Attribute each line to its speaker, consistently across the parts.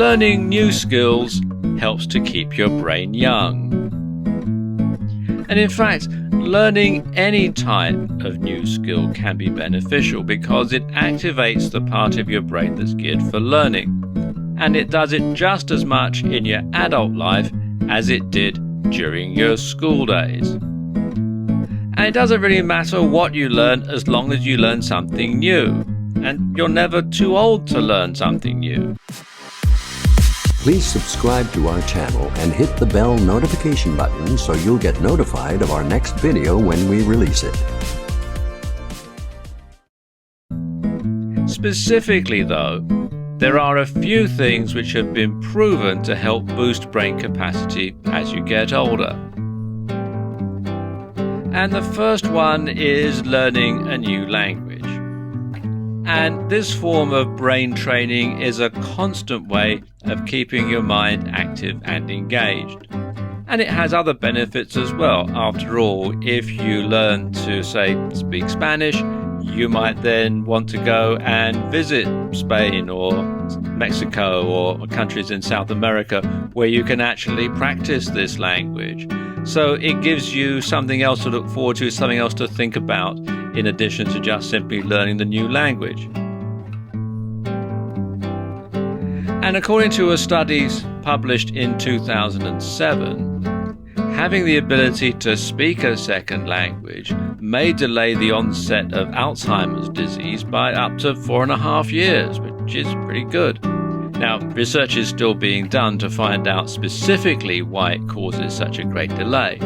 Speaker 1: learning new skills helps to keep your brain young. And in fact, learning any type of new skill can be beneficial because it activates the part of your brain that's geared for learning. And it does it just as much in your adult life as it did during your school days. And it doesn't really matter what you learn as long as you learn something new. And you're never too old to learn something new.
Speaker 2: Please subscribe to our channel and hit the bell notification button so you'll get notified of our next video when we release it.
Speaker 1: Specifically though, there are a few things which have been proven to help boost brain capacity as you get older. And the first one is learning a new language. And this form of brain training is a constant way of keeping your mind active and engaged. And it has other benefits as well. After all, if you learn to, say, speak Spanish, you might then want to go and visit Spain or Mexico or countries in South America where you can actually practice this language. So it gives you something else to look forward to, something else to think about, in addition to just simply learning the new language. And according to a study published in 2007, having the ability to speak a second language may delay the onset of Alzheimer's disease by up to 4.5 years, which is pretty good. Now, research is still being done to find out specifically why it causes such a great delay.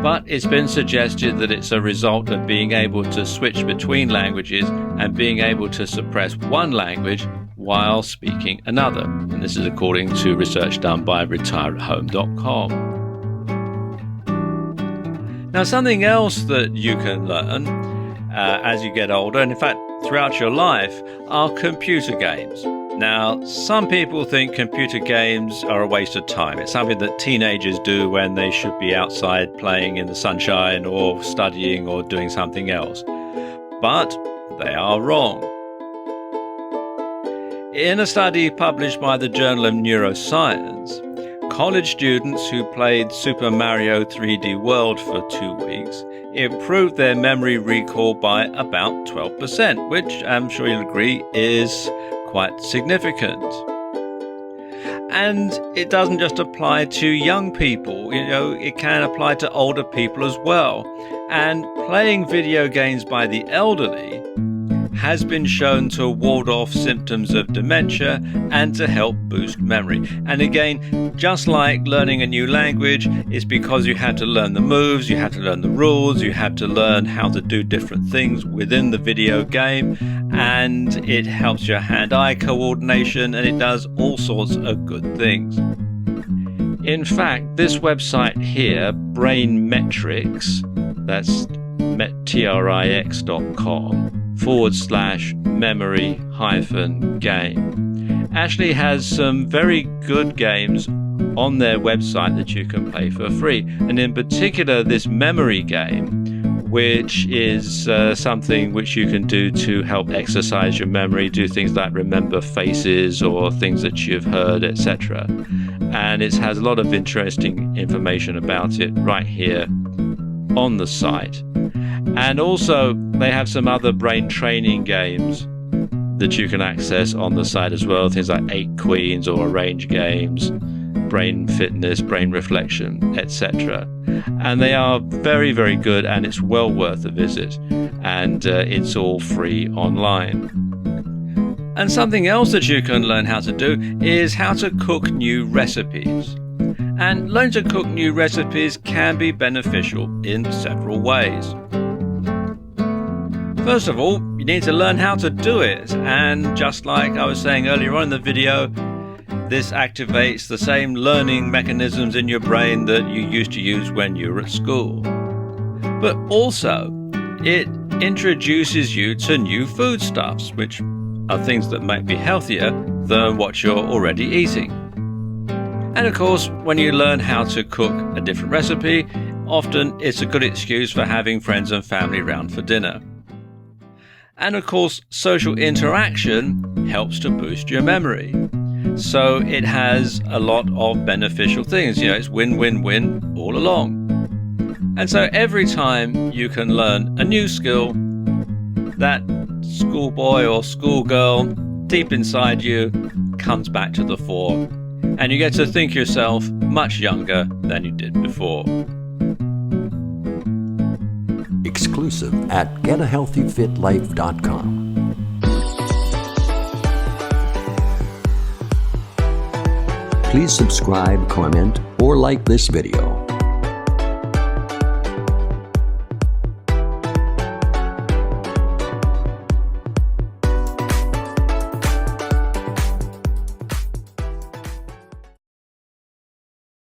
Speaker 1: But it's been suggested that it's a result of being able to switch between languages and being able to suppress one language while speaking another. And this is according to research done by retireathome.com. Now, something else that you can learn as you get older, and in fact throughout your life, are computer games. Now, some people think computer games are a waste of time. It's something that teenagers do when they should be outside playing in the sunshine or studying or doing something else. But they are wrong. In a study published by the Journal of Neuroscience, college students who played Super Mario 3D World for 2 weeks improved their memory recall by about 12%, which I'm sure you'll agree is quite significant. And it doesn't just apply to young people, it can apply to older people as well. And playing video games by the elderly has been shown to ward off symptoms of dementia and to help boost memory. And again, just like learning a new language, it's because you have to learn the moves, you have to learn the rules, you have to learn how to do different things within the video game, and it helps your hand-eye coordination, and it does all sorts of good things. In fact, this website here, Brain Metrics, that's trix.com/memory-game, actually has some very good games on their website that you can play for free. And in particular, this memory game, which is something which you can do to help exercise your memory, do things like remember faces or things that you've heard, etc. And it has a lot of interesting information about it right here on the site. And also they have some other brain training games that you can access on the site as well, things like 8 Queens or Arrange Games, Brain Fitness, Brain Reflection, etc. And they are very, very good, and it's well worth a visit, and it's all free online. And something else that you can learn how to do is how to cook new recipes. And learning to cook new recipes can be beneficial in several ways. First of all, you need to learn how to do it, and just like I was saying earlier on in the video, this activates the same learning mechanisms in your brain that you used to use when you were at school. But also, it introduces you to new foodstuffs, which are things that might be healthier than what you're already eating. And of course, when you learn how to cook a different recipe, often it's a good excuse for having friends and family round for dinner. And of course, social interaction helps to boost your memory. So it has a lot of beneficial things. It's win-win-win all along. And so every time you can learn a new skill, that schoolboy or schoolgirl deep inside you comes back to the fore, and you get to think yourself much younger than you did before.
Speaker 2: Exclusive at getahealthyfitlife.com. Please subscribe, comment, or like this video.